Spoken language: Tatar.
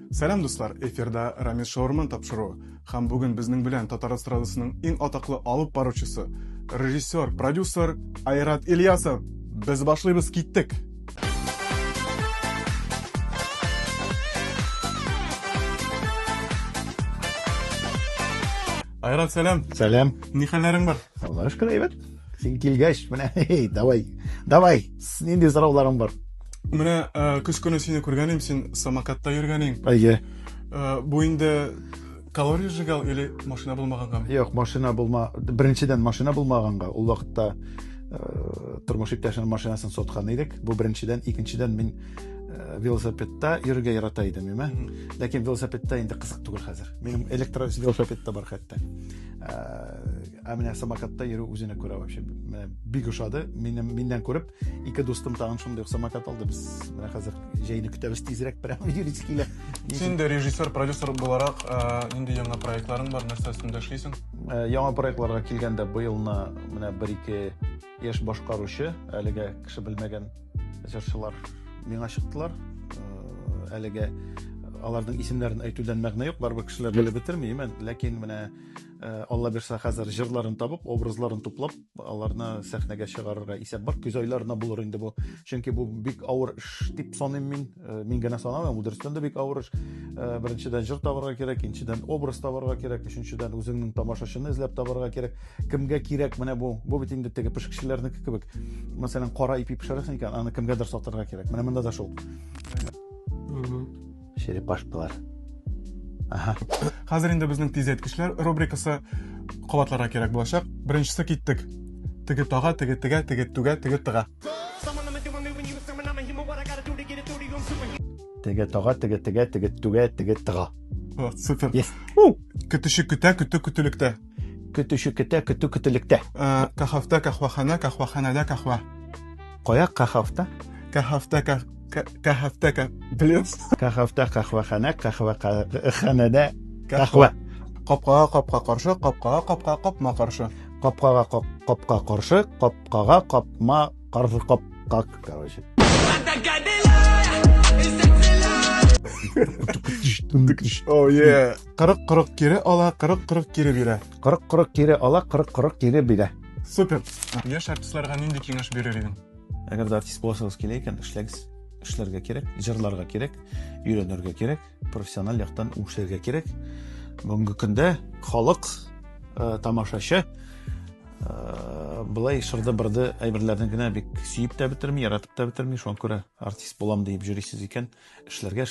Сәлам дуслар, эфирда Рамис Шаурман тапшыруы. Һәм бүген безнең белән татар эстрадасының иң атаклы алып баручысы, режиссер, продюсер Айрат Ильясов. Без башлыйбыз, киттек. Айрат, сәлам. Сәлам. Ни хәлләрең бар? Аллаһка шөкер, әйбәт. Син килгәч, менә, давай. Нинди сорауларың бар? Менә көз көне сине күргәнем, син самокатта йөргәнең. Әйе. Бу инде калория җыгал или машина булмаганга? Юк, машина булма. Беренчедән машина булмаганга, ул вакытта тормыш иптәшенең машинасын соткан идек. Бу беренчедән, икенчедән мин велосипедта йөрергә ярата идем, ләкин велосипедта инде кызык түгел хәзер. Минем электровелосипедта бар хәтта. Менә самокатта йөрү үзенә күрә вообще. Бик ошады. Миннән күреп, ике дустым тагын шундый самокат алды. Без менә хәзер җәйне көтәбез тизрәк прямо йөрис килә. Син дә режиссер, продюсер буларак, инде яңа проектларың бар, нәрсә өстендә эшлисең? Яңа проектларга килгәндә быелны менә 1-2 яшь башкаручы, әлегә кеше белмәгән җырчылар миңа чыктылар. Әлегә аларның исемнәрен әйтүдән мәгънә юк, барбы кешеләр белеп бетермим, ләкин менә Алла бирсә хәзер җырларын табып, образларын туплап, аларны сәхнәгә чыгарырга исәп бар. Көз айларына булыр инде бу. Чөнки бу бик авыр эш дип саныйм мин. Мин генә санамам, бу дөрестән дә бик авыр эш. Беренчедән җыр табарга кирәк, икенчедән образ табарга кирәк, өченчедән үзеңнең тамашачыны эзләп табарга кирәк. Кемгә кирәк менә бу? Бу бит инде теге пешкечләрнеке кебек. Мәсәлән, кара ипи пешерәсең икән, аны кемгәдер сатарга кирәк. Менә монда да шул. Черепашкалар. Хәзер инде безнең тиз әйткечләр рубрикасы кабатларга кирәк булачак. Беренчесе киттек. Теге тага, теге тегә, теге түгә, теге тыга. Теге тага, теге тегә, теге түгә, теге тыга. Супер. Көтүче көтә, көтү көтүлектә. Көтүче көтә, көтү көтүлектә. Кахафта, кахвахана, кахваханада, кахва. Кая кахафта? Кахафта, блин. Кахафта, кахвахана, кахваханада, кахва. Капкага капка каршы, капкага капка капма каршы. Капкага капка каршы, капкага капма каршы, капка, короче. О, е. 40 кире ала, 40 кире бирә. 40 кире ала, 40 кире бирә. Супер. Яшь артистларга нинди киңәш бирер идең? Әгәр артист буласагыз килә икән, эшләргә кирәк, җырларга кирәк, өйрәнергә кирәк, профессиональ яктан үсәргә кирәк. Бүгенге көндә халык, тамашачы булай шырды-бырды әйберләрне генә бик сөеп тә бетерми, яратып та бетерми, шуңа күрә артист булам дип йөрисез икән, эшләргә.